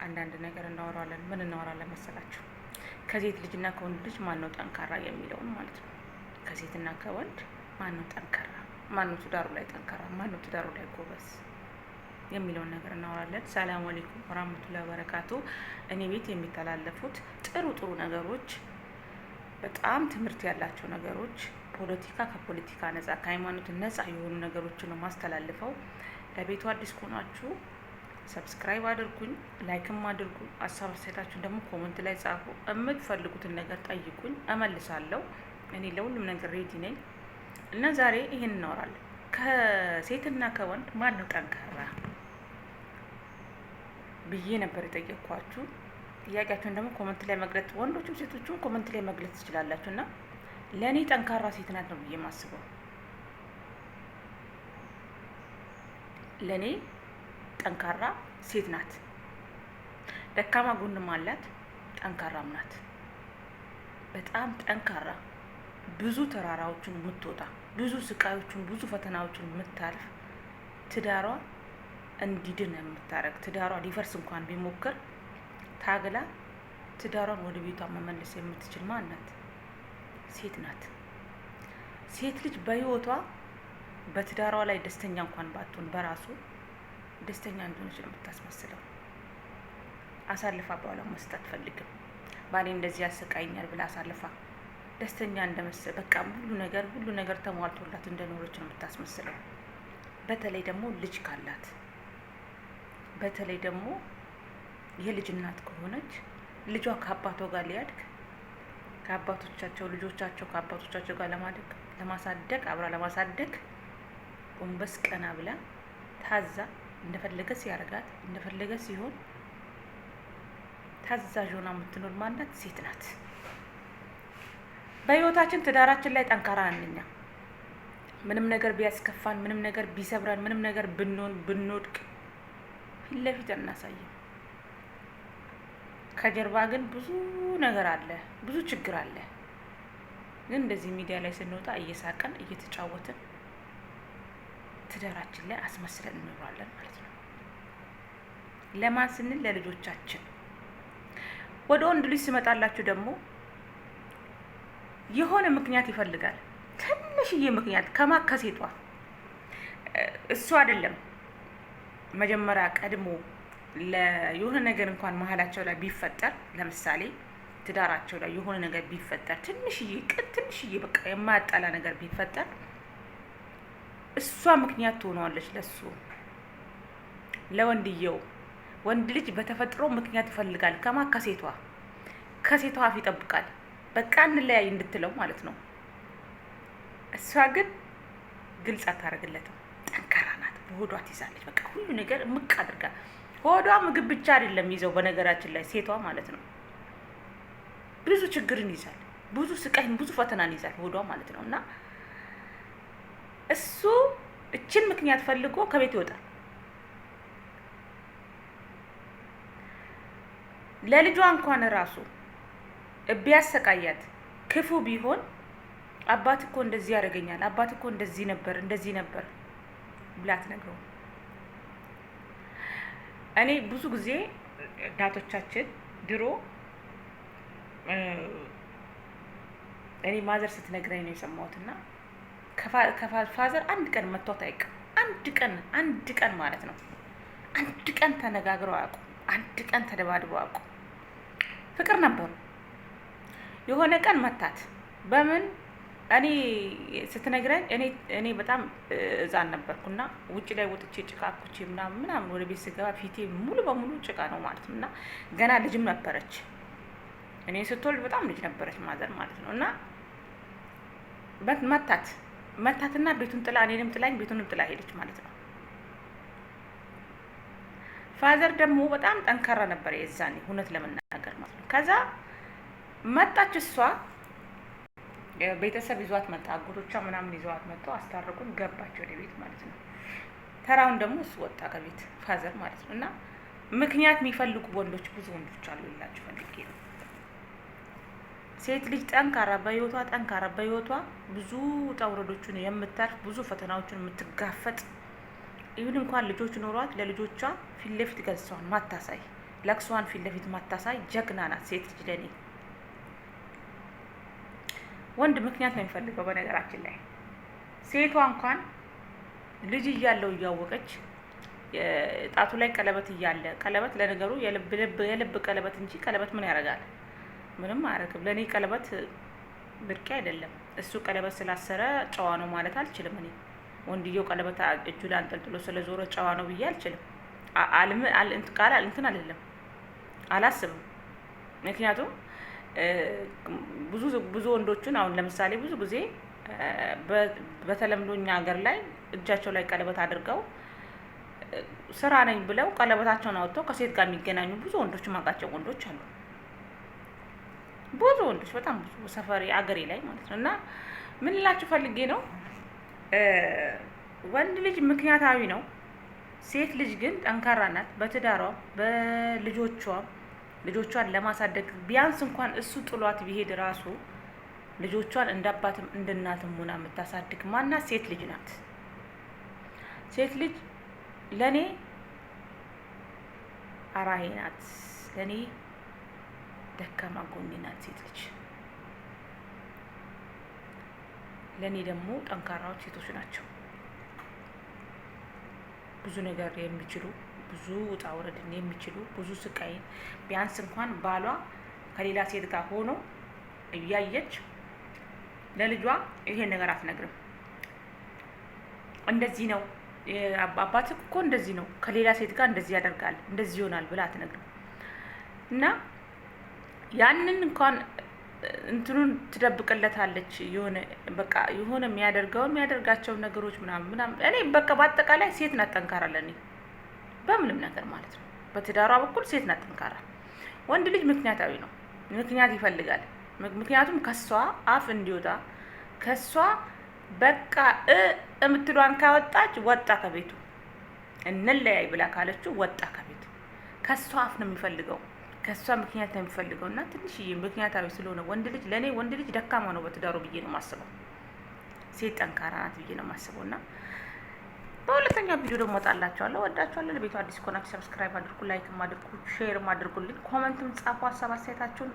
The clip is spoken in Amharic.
አንዳንድ ነገር እናወራለን። ምን እናወራለን መሰላችሁ? ከሴት ልጅና ከወንድ ልጅ ማን ነው ጠንካራ የሚለውን ማለት ነው። ከሴትና ከወንድ ማን ነው ጠንካራ፣ ማን ነው ትዳሩ ላይ ጠንካራ፣ ማን ነው ትዳሩ ላይ ጎበዝ የሚለውን ነገር እናወራለን። ሰላም አለይኩም ወራህመቱላሂ ወበረካቱ። እኔ ቤት የሚተላለፉት ጥሩ ጥሩ ነገሮች፣ በጣም ትምህርት ያላቸው ነገሮች፣ ፖለቲካ ከፖለቲካ ነጻ፣ ከሃይማኖት ነጻ የሆኑ ነገሮችን ነው ማስተላልፈው። ለቤቱ አዲስ ከሆናችሁ ሰብስክራይብ አድርጉኝ፣ ላይክም አድርጉ። ሀሳብ አስተያየታችሁን ደግሞ ኮሜንት ላይ ጻፉ። የምትፈልጉትን ነገር ጠይቁኝ፣ እመልሳለሁ። እኔ ለሁሉም ነገር ሬዲ ነኝ እና ዛሬ ይሄን እናወራለን። ከሴትና ከወንድ ማን ነው ጠንካራ ብዬ ነበር የጠየቅኳችሁ። ጥያቄያችሁን ደግሞ ኮሜንት ላይ መግለጽ፣ ወንዶችም ሴቶችም ኮሜንት ላይ መግለጽ ትችላላችሁ። እና ለእኔ ጠንካራ ሴት ናት ነው ብዬ የማስበው። ለእኔ ጠንካራ ሴት ናት። ደካማ ጎንም አላት፣ ጠንካራም ናት። በጣም ጠንካራ፣ ብዙ ተራራዎችን የምትወጣ፣ ብዙ ስቃዮችን፣ ብዙ ፈተናዎችን የምታልፍ፣ ትዳሯ እንዲድን የምታረግ፣ ትዳሯ ሊፈርስ እንኳን ቢሞክር ታግላ ትዳሯን ወደ ቤቷ መመለስ የምትችል ማን ናት? ሴት ናት። ሴት ልጅ በህይወቷ በትዳሯ ላይ ደስተኛ እንኳን ባትሆን በራሱ ደስተኛ እንደሆነች ነው የምታስመስለው። አሳልፋ ባሏ መስጠት አትፈልግም። ባሌ እንደዚህ ያሰቃይኛል ብላ አሳልፋ ደስተኛ እንደመሰለ በቃ ሁሉ ነገር ተሟልቶላት እንደኖረች ነው የምታስመስለው። በተለይ ደግሞ ልጅ ካላት፣ በተለይ ደግሞ የልጅ እናት ከሆነች ልጇ ከአባቷ ጋር ሊያድግ ከአባቶቻቸው ልጆቻቸው ከአባቶቻቸው ጋር ለማሳደግ አብራ ለማሳደግ ጎንበስ ቀና ብላ ታዛ እንደፈለገ ሲያረጋት እንደፈለገ ሲሆን ታዛዥ ሆና የምትኖር ማናት? ሴት ናት። በህይወታችን ትዳራችን ላይ ጠንካራ ነን እኛ። ምንም ነገር ቢያስከፋን፣ ምንም ነገር ቢሰብረን፣ ምንም ነገር ብንወድቅ ፊት ለፊት እናሳየው። ከጀርባ ግን ብዙ ነገር አለ፣ ብዙ ችግር አለ። ግን እንደዚህ ሚዲያ ላይ ስንወጣ እየሳቀን እየተጫወትን ትዳራችን ላይ አስመስለን እንኖራለን ማለት ነው። ለማን ስንል? ለልጆቻችን። ወደ ወንድ ልጅ ሲመጣላችሁ ደግሞ የሆነ ምክንያት ይፈልጋል። ትንሽዬ ምክንያት ከሴቷ እሱ አይደለም መጀመሪያ ቀድሞ የሆነ ነገር እንኳን መሀላቸው ላይ ቢፈጠር፣ ለምሳሌ ትዳራቸው ላይ የሆነ ነገር ቢፈጠር ትንሽዬ በቃ የማያጣላ ነገር ቢፈጠር እሷ ምክንያት ትሆነዋለች ለሱ ለወንድየው። ወንድ ልጅ በተፈጥሮ ምክንያት ይፈልጋል። ከሴቷ አፍ ይጠብቃል። በቃ እንለያይ እንድትለው ማለት ነው። እሷ ግን ግልጽ አታደርግለትም። ጠንካራ ናት። በሆዷ ትይዛለች። በቃ ሁሉ ነገር ምቅ አድርጋ። ሆዷ ምግብ ብቻ አይደለም ይዘው፣ በነገራችን ላይ ሴቷ ማለት ነው ብዙ ችግርን ይዛል፣ ብዙ ስቃይን፣ ብዙ ፈተናን ይዛል ሆዷ ማለት ነው። እና እሱ እችን ምክንያት ፈልጎ ከቤት ይወጣል። ለልጇ እንኳን ራሱ ቢያሰቃያት ክፉ ቢሆን አባት እኮ እንደዚህ ያደርገኛል፣ አባት እኮ እንደዚህ ነበር ብላ አትነግረው። እኔ ብዙ ጊዜ እናቶቻችን ድሮ እኔ ማዘር ስትነግረኝ ነው የሰማሁትና ከፋዘር አንድ ቀን መቷት አይቀርም። አንድ ቀን ማለት ነው። አንድ ቀን ተነጋግረው አያውቁ። አንድ ቀን ተደባድበው አያውቁ። ፍቅር ነበሩ። የሆነ ቀን መታት። በምን? እኔ ስትነግረኝ እኔ በጣም እዛን ነበርኩና ውጭ ላይ ወጥቼ ጭቃ አኩቼ ምናምን ወደ ቤት ስገባ ፊቴ ሙሉ በሙሉ ጭቃ ነው ማለት ነው። እና ገና ልጅም ነበረች። እኔ ስትወልድ በጣም ልጅ ነበረች ማዘር ማለት ነው። እና መታትና ቤቱን ጥላ እኔንም ጥላኝ ቤቱንም ጥላ ሄደች ማለት ነው። ፋዘር ደግሞ በጣም ጠንካራ ነበር የዛኔ እውነት ለመናገር ማለት ነው። ከዛ መጣች እሷ፣ ቤተሰብ ይዟት መጣ፣ አጎቶቿ ምናምን ይዟት መጣው፣ አስታረቁን፣ ገባች ወደ ቤት ማለት ነው። ተራውን ደግሞ እሱ ወጣ ከቤት ፋዘር ማለት ነው። እና ምክንያት የሚፈልጉ ወንዶች ብዙ ወንዶች አሉ ይላችሁ ፈልጌ ነው። ሴት ልጅ ጠንካራ በህይወቷ ብዙ ውጣውረዶችን የምታልፍ ብዙ ፈተናዎችን የምትጋፈጥ ይሁን እንኳን ልጆች ኖሯት ለልጆቿ ፊት ለፊት ገጽታዋን ማታሳይ ለቅሷን ፊት ለፊት ማታሳይ ጀግና ናት ሴት ልጅ ለኔ። ወንድ ምክንያት ነው የሚፈልገው። በነገራችን ላይ ሴቷ እንኳን ልጅ እያለው እያወቀች ጣቱ ላይ ቀለበት እያለ ቀለበት ለነገሩ የልብ ቀለበት እንጂ ቀለበት ምን ያደርጋል? ምንም አያደርግም። ለኔ ቀለበት ብርቄ አይደለም። እሱ ቀለበት ስላሰረ ጨዋ ነው ማለት አልችልም። እኔ ወንድየው ቀለበት እጁ ላይ አንጠልጥሎ ስለዞረ ጨዋ ነው ብዬ አልችልም። እንትን አይደለም አላስብም። ምክንያቱም ብዙ ወንዶችን አሁን ለምሳሌ ብዙ ጊዜ በተለምዶ እኛ ሀገር ላይ እጃቸው ላይ ቀለበት አድርገው ስራ ነኝ ብለው ቀለበታቸውን አውጥተው ከሴት ጋር የሚገናኙ ብዙ ወንዶች ማውቃቸው ወንዶች አሉ። ብዙ ወንዶች በጣም ብዙ ሰፈሪ አገሬ ላይ ማለት ነው። እና ምን ልላችሁ ፈልጌ ነው፣ ወንድ ልጅ ምክንያታዊ ነው። ሴት ልጅ ግን ጠንካራ ናት። በትዳሯ ልጆቿን ለማሳደግ ቢያንስ እንኳን እሱ ጥሏት ቢሄድ ራሱ ልጆቿን እንደ አባትም እንደ እናትም ሆና የምታሳድግ ማናት? ሴት ልጅ ናት። ሴት ልጅ ለኔ አራሄ ናት። ለኔ ደካማ ጎኔ ናት ሴት ልጅ። ለኔ ደግሞ ጠንካራዎች ሴቶች ናቸው። ብዙ ነገር የሚችሉ፣ ብዙ ውጣ ውረድን የሚችሉ፣ ብዙ ስቃይን ቢያንስ እንኳን ባሏ ከሌላ ሴት ጋር ሆኖ እያየች ለልጇ ይሄን ነገር አትነግርም። እንደዚህ ነው አባትህ እኮ እንደዚህ ነው፣ ከሌላ ሴት ጋር እንደዚህ ያደርጋል፣ እንደዚህ ይሆናል ብላ አትነግርም። እና ያንን እንኳን እንትኑን ትደብቅለታለች። የሆነ የሚያደርጋቸው ነገሮች ምናምን እኔ በቃ በአጠቃላይ ሴት ናት ጠንካራ ለኔ በምንም ነገር ማለት ነው። በትዳሯ በኩል ሴት ናት ጠንካራ። ወንድ ልጅ ምክንያታዊ ነው፣ ምክንያት ይፈልጋል። ምክንያቱም ከሷ አፍ እንዲወጣ ከሷ በቃ እምትሏን ካወጣች ወጣ ከቤቱ እንለያይ ብላ ካለችው ወጣ ከቤቱ። ከሷ አፍ ነው የሚፈልገው፣ ከሷ ምክንያት ነው የሚፈልገው። እና ትንሽዬ ምክንያታዊ ስለሆነ ወንድ ልጅ ደካማ ነው በትዳሩ ብዬ ነው የማስበው። ሴት ጠንካራ ናት ብዬ ነው የማስበው። እና በሁለተኛው ቪዲዮ ደግሞ እወጣላችኋለሁ። ወዳችኋለሁ። ለቤቱ አዲስ ከሆናችሁ ሰብስክራይብ አድርጉ፣ ላይክም አድርጉ፣ ሼርም አድርጉልኝ፣ ኮመንትም ጻፉ ሀሳብ አስተያየታችሁን።